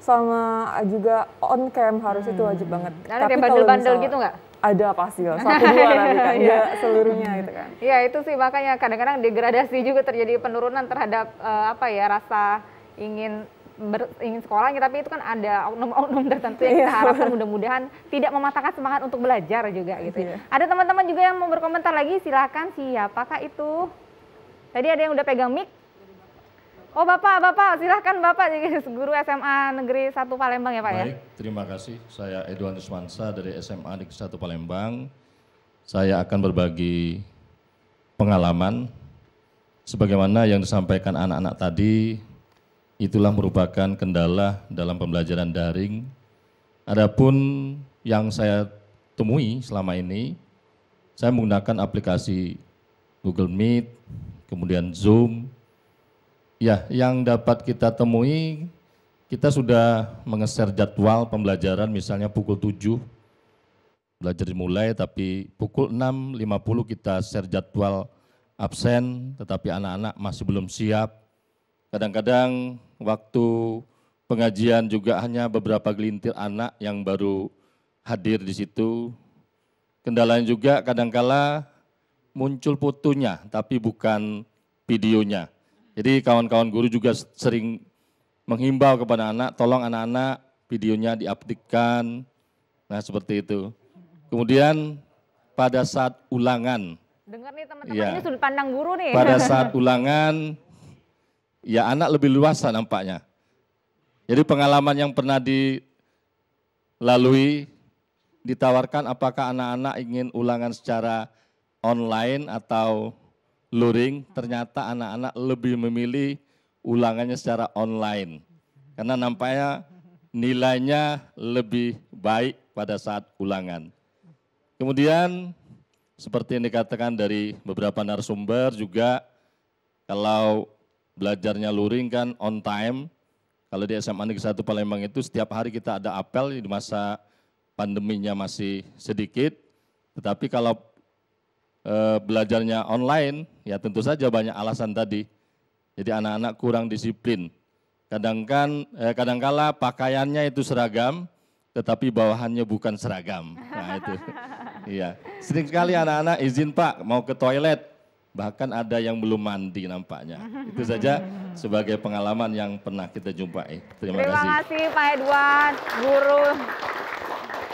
sama juga on cam harus itu wajib banget. Ada yang bandel-bandel gitu nggak? Ada pasti lah, 1-2 tapi kan, nggak seluruhnya gitu kan. Iya itu sih makanya kadang-kadang degradasi juga terjadi, penurunan terhadap rasa ingin sekolahnya, tapi itu kan ada oknum-oknum tertentu yang kita harapkan mudah-mudahan tidak mematahkan semangat untuk belajar juga gitu. Ada teman-teman juga yang mau berkomentar lagi, silakan. Siapakah itu? Tadi ada yang udah pegang mic. Oh Bapak, silahkan Bapak, jadi guru SMA Negeri 1 Palembang ya Pak ya? Baik, terima kasih. Saya Edwan Nusmansa dari SMA Negeri 1 Palembang. saya akan berbagi pengalaman sebagaimana yang disampaikan anak-anak tadi. Itulah merupakan kendala dalam pembelajaran daring. Adapun yang saya temui selama ini, saya menggunakan aplikasi Google Meet, kemudian Zoom. Ya, yang dapat kita temui, kita sudah menge-share jadwal pembelajaran, misalnya pukul 7 belajar dimulai, tapi pukul 6.50 kita share jadwal absen, tetapi anak-anak masih belum siap. Kadang-kadang waktu pengajian juga hanya beberapa gelintir anak yang baru hadir di situ. Kendalanya juga kadangkala muncul fotonya, tapi bukan videonya. Jadi kawan-kawan guru juga sering menghimbau kepada anak, tolong anak-anak videonya diupdatekan. Nah seperti itu. Kemudian pada saat ulangan. Dengar nih teman-teman, ini sudut pandang guru nih. Pada saat ulangan, ya anak lebih luasa nampaknya. Jadi pengalaman yang pernah dilalui, ditawarkan apakah anak-anak ingin ulangan secara online atau luring, ternyata anak-anak lebih memilih ulangannya secara online. Karena nampaknya nilainya lebih baik pada saat ulangan. Kemudian seperti yang dikatakan dari beberapa narasumber juga, kalau belajarnya luring kan on time. Kalau di SMA Negeri 1 Palembang itu setiap hari kita ada apel di masa pandeminya masih sedikit. Tetapi kalau belajarnya online, ya tentu saja banyak alasan tadi. Jadi anak-anak kurang disiplin. Kadangkala pakaiannya itu seragam, tetapi bawahannya bukan seragam. Nah itu. Iya. Sering sekali anak-anak izin Pak mau ke toilet, bahkan ada yang belum mandi nampaknya. Itu saja sebagai pengalaman yang pernah kita jumpai. Terima kasih Pak Edwan, guru.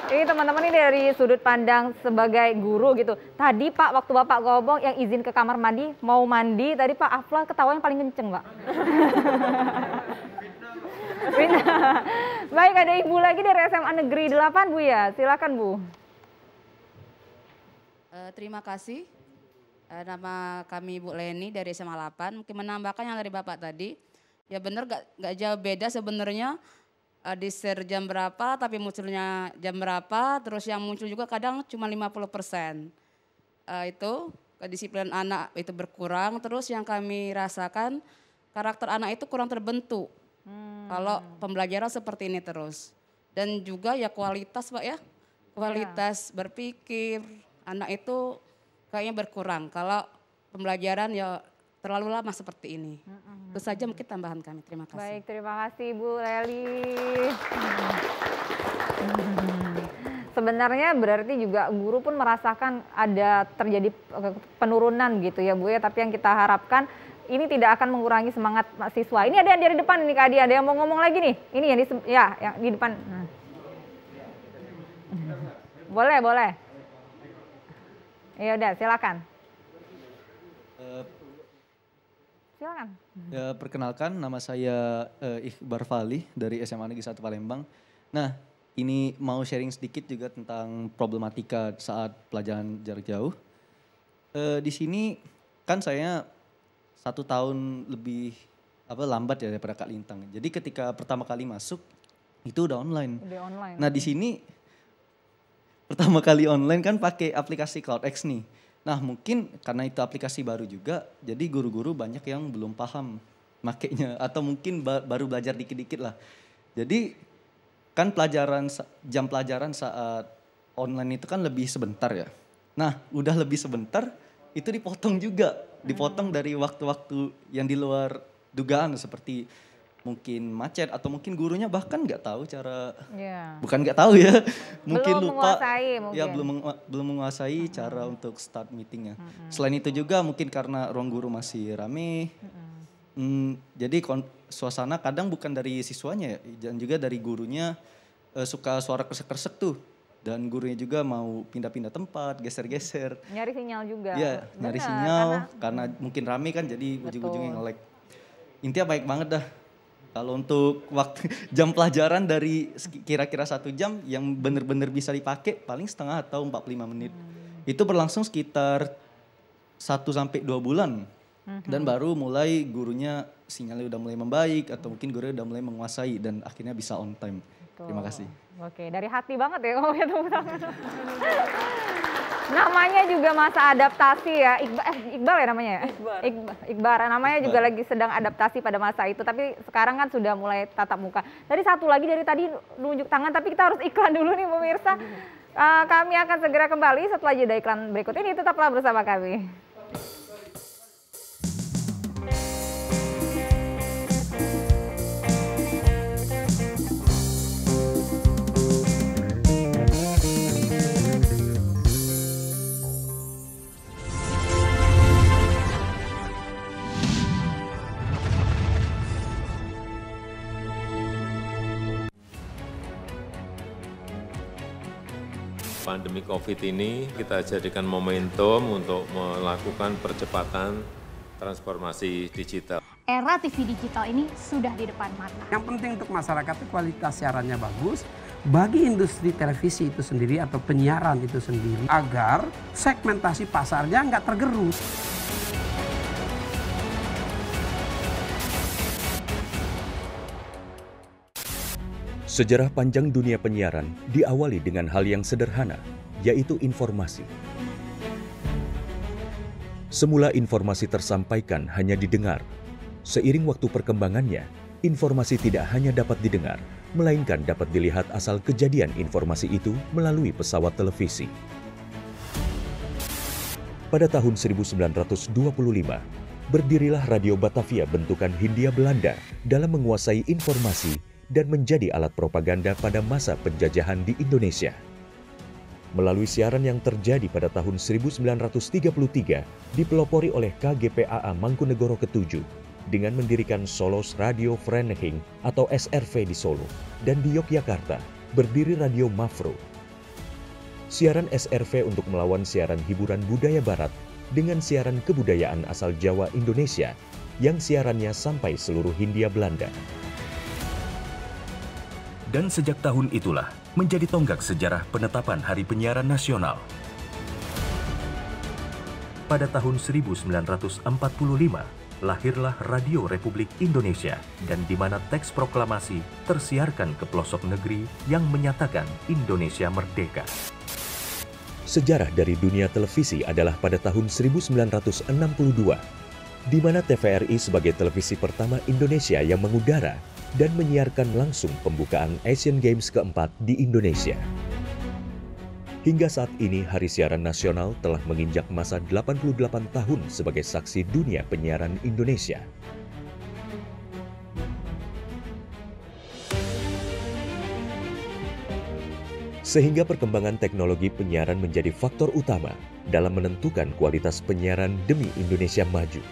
Ini teman-teman ini dari sudut pandang sebagai guru gitu. Tadi Pak waktu Bapak ngomong yang izin ke kamar mandi, mau mandi, tadi Pak Afla ketawa yang paling kenceng Pak. Baik, ada Ibu lagi dari SMA Negeri 8 Bu ya, silakan Bu. Terima kasih. Nama kami Bu Leni dari SMA 8. Mungkin menambahkan yang dari Bapak tadi, ya benar gak jauh beda sebenarnya di share jam berapa, tapi munculnya jam berapa, terus yang muncul juga kadang cuma 50%. Itu kedisiplinan anak itu berkurang, terus yang kami rasakan karakter anak itu kurang terbentuk. Kalau pembelajaran seperti ini terus. Dan juga ya kualitas Pak ya, kualitas berpikir anak itu kayaknya berkurang kalau pembelajaran ya terlalu lama seperti ini. Itu saja mungkin tambahan kami. Terima kasih. Baik, terima kasih Bu Leli. Sebenarnya berarti juga guru pun merasakan ada terjadi penurunan gitu ya Bu ya. Tapi yang kita harapkan ini tidak akan mengurangi semangat siswa. Ini ada yang dari depan nih Kak Adi, ada yang mau ngomong lagi nih. Ini yang di depan. Boleh, boleh. Ya udah, silakan. Silakan. Ya, perkenalkan, nama saya Iqbar Fali dari SMA Negeri 1 Palembang. Nah, ini mau sharing sedikit juga tentang problematika saat pelajaran jarak jauh. Di sini kan saya 1 tahun lebih lambat ya daripada Kak Lintang. Jadi ketika pertama kali masuk itu udah online. Nah di sini pertama kali online kan pakai aplikasi CloudX nih. Nah mungkin karena itu aplikasi baru juga, jadi guru-guru banyak yang belum paham makainya atau mungkin baru belajar dikit-dikit lah. Jadi kan jam pelajaran saat online itu kan lebih sebentar ya. Nah udah lebih sebentar itu dipotong juga, dipotong dari waktu-waktu yang di luar dugaan seperti mungkin macet atau mungkin gurunya bahkan nggak tahu cara, bukan nggak tahu ya, mungkin belum lupa, mungkin. Ya belum menguasai cara untuk start meetingnya. Selain itu juga mungkin karena ruang guru masih rame, jadi suasana kadang bukan dari siswanya ya, dan juga dari gurunya suka suara kresek-kresek tuh. Dan gurunya juga mau pindah-pindah tempat, geser-geser. Nyari sinyal juga. Iya, nyari sinyal karena mungkin rame kan jadi ujung-ujungnya nge-lag. Intinya baik banget dah. Kalau untuk waktu jam pelajaran dari kira-kira 1 jam yang benar-benar bisa dipakai paling setengah atau 45 menit. Itu berlangsung sekitar 1-2 bulan. Dan baru mulai gurunya sinyalnya udah mulai membaik atau mungkin gurunya udah mulai menguasai dan akhirnya bisa on time. Terima kasih. Oke, dari hati banget ya ngomongnya teman-teman. Namanya juga masa adaptasi ya, Iqbal ya namanya ya? Iqbal, namanya juga lagi sedang adaptasi pada masa itu, tapi sekarang kan sudah mulai tatap muka. Tadi satu lagi dari tadi nunjuk tangan, tapi kita harus iklan dulu nih pemirsa. Kami akan segera kembali setelah jeda iklan berikut ini, tetaplah bersama kami. Pandemi COVID ini kita jadikan momentum untuk melakukan percepatan transformasi digital. Era TV digital ini sudah di depan mata. Yang penting untuk masyarakat itu kualitas siarannya bagus. Bagi industri televisi itu sendiri atau penyiaran itu sendiri agar segmentasi pasarnya nggak tergerus. Sejarah panjang dunia penyiaran diawali dengan hal yang sederhana, yaitu informasi. Semula informasi tersampaikan hanya didengar. Seiring waktu perkembangannya, informasi tidak hanya dapat didengar, melainkan dapat dilihat asal kejadian informasi itu melalui pesawat televisi. Pada tahun 1925, berdirilah Radio Batavia bentukan Hindia Belanda dalam menguasai informasi dan menjadi alat propaganda pada masa penjajahan di Indonesia. Melalui siaran yang terjadi pada tahun 1933, dipelopori oleh KGPAA Mangkunegoro ke-7 dengan mendirikan Solos Radio Vereniging atau SRV di Solo, dan di Yogyakarta berdiri Radio Mafro. Siaran SRV untuk melawan siaran hiburan budaya barat dengan siaran kebudayaan asal Jawa Indonesia yang siarannya sampai seluruh Hindia Belanda. Dan sejak tahun itulah menjadi tonggak sejarah penetapan Hari Penyiaran Nasional. Pada tahun 1945, lahirlah Radio Republik Indonesia dan di mana teks proklamasi tersiarkan ke pelosok negeri yang menyatakan Indonesia merdeka. Sejarah dari dunia televisi adalah pada tahun 1962, di mana TVRI sebagai televisi pertama Indonesia yang mengudara dan menyiarkan langsung pembukaan Asian Games keempat di Indonesia. Hingga saat ini, Hari Siaran Nasional telah menginjak masa 88 tahun sebagai saksi dunia penyiaran Indonesia. Sehingga perkembangan teknologi penyiaran menjadi faktor utama dalam menentukan kualitas penyiaran demi Indonesia maju.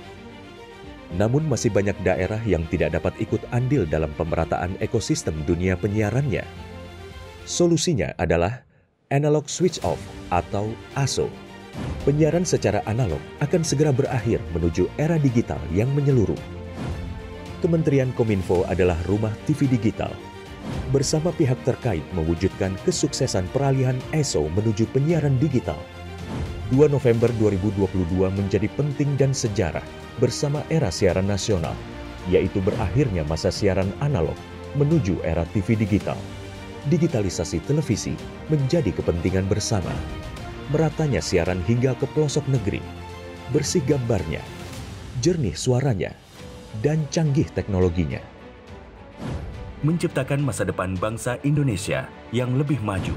Namun masih banyak daerah yang tidak dapat ikut andil dalam pemerataan ekosistem dunia penyiarannya. Solusinya adalah Analog Switch Off atau ASO. Penyiaran secara analog akan segera berakhir menuju era digital yang menyeluruh. Kementerian Kominfo adalah rumah TV digital. Bersama pihak terkait mewujudkan kesuksesan peralihan ASO menuju penyiaran digital. 2 November 2022 menjadi penting dan sejarah bersama era siaran nasional, yaitu berakhirnya masa siaran analog menuju era TV digital. Digitalisasi televisi menjadi kepentingan bersama. Meratanya siaran hingga ke pelosok negeri, bersih gambarnya, jernih suaranya, dan canggih teknologinya. Menciptakan masa depan bangsa Indonesia yang lebih maju.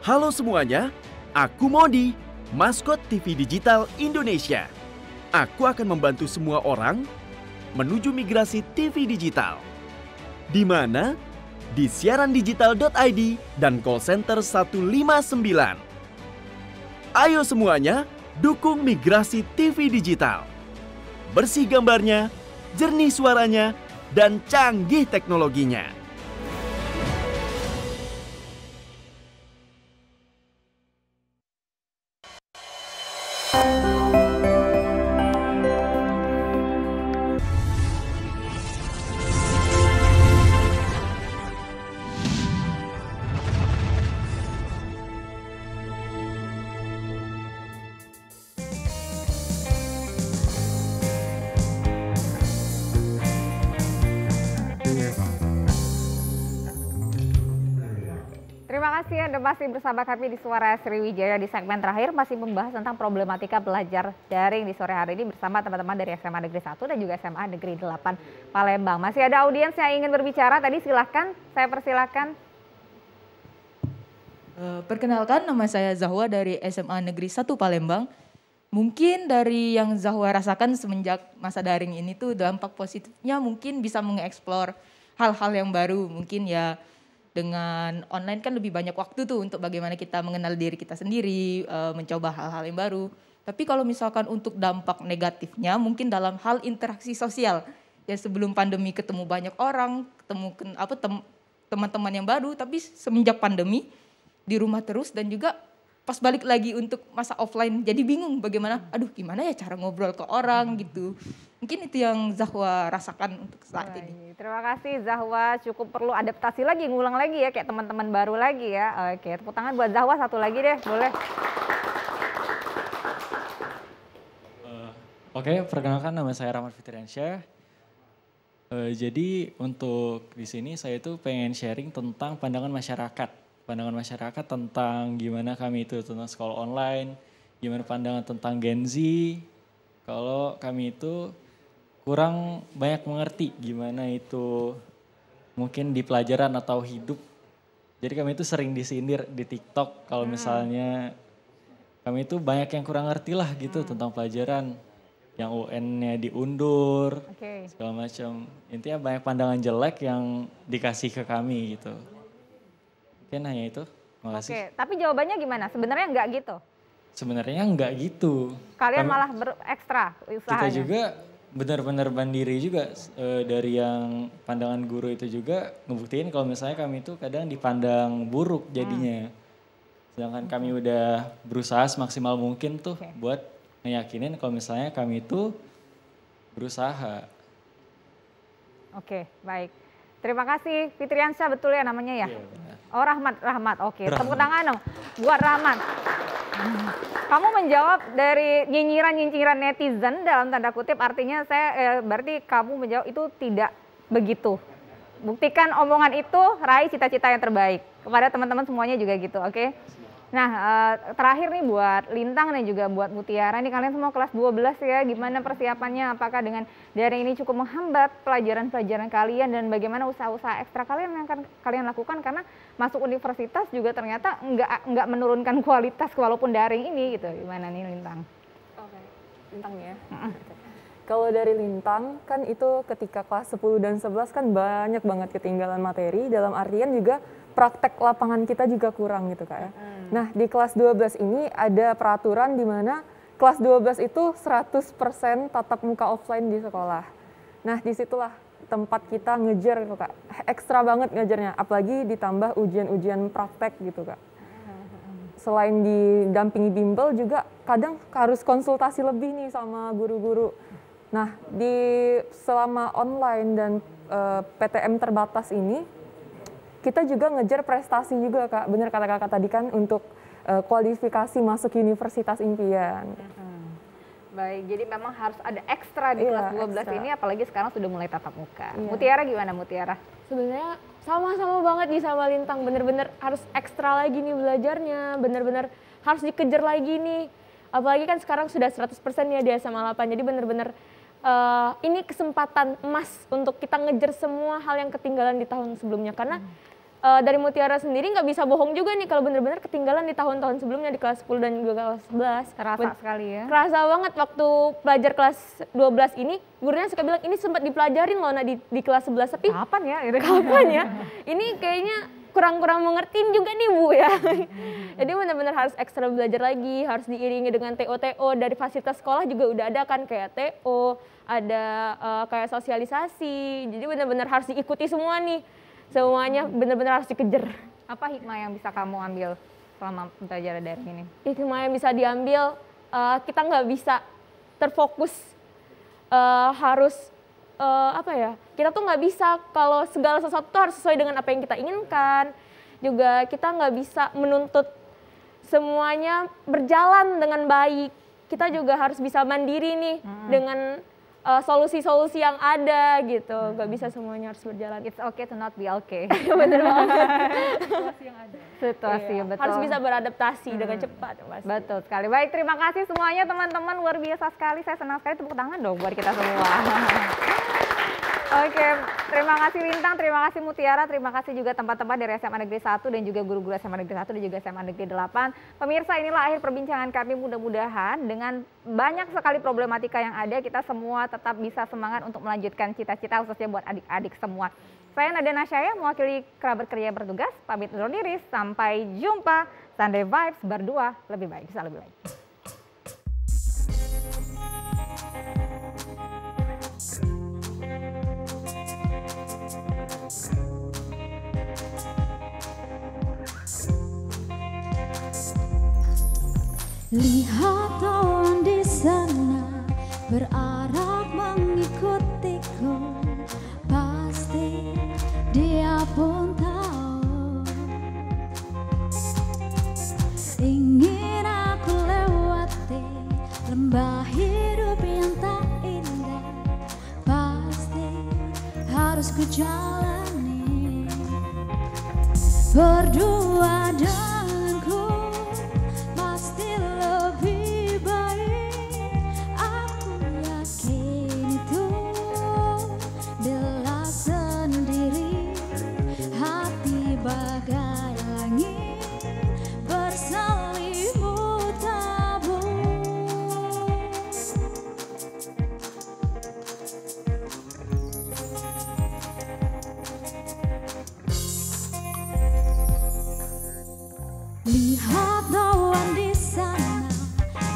Halo semuanya, aku Modi, maskot TV Digital Indonesia. Aku akan membantu semua orang menuju migrasi TV digital. Di mana? Di siarandigital.id dan call center 159. Ayo semuanya, dukung migrasi TV digital. Bersih gambarnya, jernih suaranya, dan canggih teknologinya. Terima kasih Anda masih bersama kami di Suara Sriwijaya. Di segmen terakhir masih membahas tentang problematika belajar daring di sore hari ini bersama teman-teman dari SMA Negeri 1 dan juga SMA Negeri 8 Palembang. Masih ada audiens yang ingin berbicara, tadi silahkan, saya persilahkan. Perkenalkan, nama saya Zahwa dari SMA Negeri 1 Palembang. Mungkin dari yang Zahwa rasakan semenjak masa daring ini tuh dampak positifnya mungkin bisa mengeksplor hal-hal yang baru. Mungkin ya dengan online kan lebih banyak waktu tuh untuk bagaimana kita mengenal diri kita sendiri, mencoba hal-hal yang baru. Tapi kalau misalkan untuk dampak negatifnya mungkin dalam hal interaksi sosial. Ya sebelum pandemi ketemu banyak orang, ketemu teman-teman yang baru, tapi semenjak pandemi di rumah terus dan juga pas balik lagi untuk masa offline jadi bingung bagaimana, gimana ya cara ngobrol ke orang gitu. Mungkin itu yang Zahwa rasakan untuk saat ini. Terima kasih Zahwa, cukup perlu adaptasi lagi, ngulang lagi ya kayak teman-teman baru lagi ya. Oke, tepuk tangan buat Zahwa satu lagi deh, boleh. Oke, perkenalkan nama saya Rahmat Fitriansyah. Jadi untuk di sini saya tuh pengen sharing tentang pandangan masyarakat tentang gimana kami itu tentang sekolah online, gimana pandangan tentang Gen Z. Kalau kami itu kurang banyak mengerti gimana itu mungkin di pelajaran atau hidup. Jadi kami itu sering disindir di TikTok kalau misalnya kami itu banyak yang kurang ngerti lah gitu tentang pelajaran. Yang UN-nya diundur, segala macam. Intinya banyak pandangan jelek yang dikasih ke kami gitu. Mungkin hanya itu, makasih. Oke, tapi jawabannya gimana? Sebenarnya enggak gitu? Sebenarnya enggak gitu. Kalian malah berekstra usahanya? Kita juga benar-benar mandiri juga dari yang pandangan guru itu juga ngebuktiin kalau misalnya kami itu kadang dipandang buruk jadinya. Sedangkan kami udah berusaha semaksimal mungkin tuh buat ngeyakinin kalau misalnya kami itu berusaha. Oke, baik. Terima kasih Fitriansyah, betul ya namanya ya? Iya, benar. Oh Rahmat. Oke, tepuk tangan dong buat Rahmat. Kamu menjawab dari nyinyiran netizen dalam tanda kutip, artinya berarti kamu menjawab itu tidak begitu. Buktikan omongan itu, raih cita-cita yang terbaik. Kepada teman-teman semuanya juga gitu, oke? Nah, terakhir nih buat Lintang dan juga buat Mutiara, nih kalian semua kelas 12 ya, gimana persiapannya? Apakah dengan daring ini cukup menghambat pelajaran-pelajaran kalian dan bagaimana usaha-usaha ekstra kalian yang akan kalian lakukan? Karena masuk universitas juga ternyata nggak menurunkan kualitas walaupun daring ini gitu. Gimana nih Lintang? Oke, Lintang ya. Kalau dari Lintang kan itu ketika kelas 10 dan 11 kan banyak banget ketinggalan materi, dalam artian juga praktek lapangan kita juga kurang gitu Kak ya. Nah di kelas 12 ini ada peraturan di mana kelas 12 itu 100% tatap muka offline di sekolah. Nah disitulah tempat kita ngejar gitu Kak, ekstra banget ngejarnya, apalagi ditambah ujian-ujian praktek gitu Kak. Selain didampingi bimbel juga kadang harus konsultasi lebih nih sama guru-guru. Nah selama online dan PTM terbatas ini, kita juga ngejar prestasi juga Kak, benar kata Kakak tadi kan untuk kualifikasi masuk universitas impian. Baik, jadi memang harus ada ekstra di kelas 12 ini, apalagi sekarang sudah mulai tatap muka. Mutiara gimana Mutiara? Sebenarnya sama-sama banget nih sama Lintang, bener-bener harus ekstra lagi nih belajarnya, bener-bener harus dikejar lagi nih. Apalagi kan sekarang sudah 100% ya di SMA 8, jadi bener-bener ini kesempatan emas untuk kita ngejar semua hal yang ketinggalan di tahun sebelumnya. Karena dari Mutiara sendiri nggak bisa bohong juga nih kalau benar-benar ketinggalan di tahun-tahun sebelumnya di kelas 10 dan juga kelas 11. Terasa sekali ya. Kerasa banget waktu belajar kelas 12 ini, gurunya suka bilang ini sempat dipelajarin loh di kelas 11. Tapi kapan ya? Kapan ya? Ini kayaknya kurang-kurang mengertiin juga nih Bu ya. Jadi benar-benar harus ekstra belajar lagi, harus diiringi dengan TO-TO dari fasilitas sekolah juga udah ada kan kayak TO, ada kayak sosialisasi. Jadi benar-benar harus diikuti semua nih. Semuanya benar-benar harus dikejar. Apa hikmah yang bisa kamu ambil selama pembelajaran daring ini? Hikmah yang bisa diambil, kita nggak bisa terfokus harus kita tuh nggak bisa kalau segala sesuatu tuh harus sesuai dengan apa yang kita inginkan. Juga kita nggak bisa menuntut semuanya berjalan dengan baik. Kita juga harus bisa mandiri nih dengan solusi-solusi yang ada gitu. Gak bisa semuanya harus berjalan. It's okay to not be okay. Bener banget. Situasi yang ada. Situasi, Iya, betul. harus bisa beradaptasi dengan cepat. Pasti. Betul sekali. Baik, terima kasih semuanya teman-teman. Luar biasa sekali. Saya senang sekali, tepuk tangan dong buat kita semua. Oke, terima kasih Lintang, terima kasih Mutiara, terima kasih juga tempat-tempat dari SMA Negeri 1 dan juga guru-guru SMA Negeri 1 dan juga SMA Negeri 8. Pemirsa, inilah akhir perbincangan kami. Mudah-mudahan dengan banyak sekali problematika yang ada, kita semua tetap bisa semangat untuk melanjutkan cita-cita, khususnya buat adik-adik semua. Saya Nada Nasyaya, mewakili kerabat kerja yang bertugas, pamit undur diri, sampai jumpa. Sunday Vibes, berdua lebih baik, bisa lebih baik. Lihat awan di sana berarak mengikutiku, pasti dia pun tahu ingin aku lewati lembah hidup yang tak indah, pasti harus ku jalani berdua denganku. Pasti lebih baik, aku yakin itu. Bila sendiri, hati bagai langit berselimut abu. Lihat awan di sana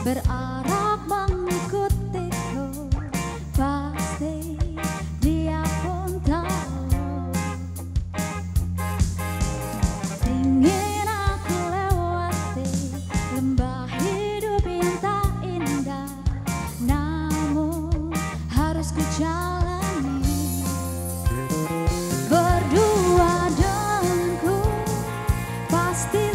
berarak mengikutiku, pasti dia pun tahu ingin aku lewati lembah hidup yang tak indah, namun harus ku jalani berdua denganku, pasti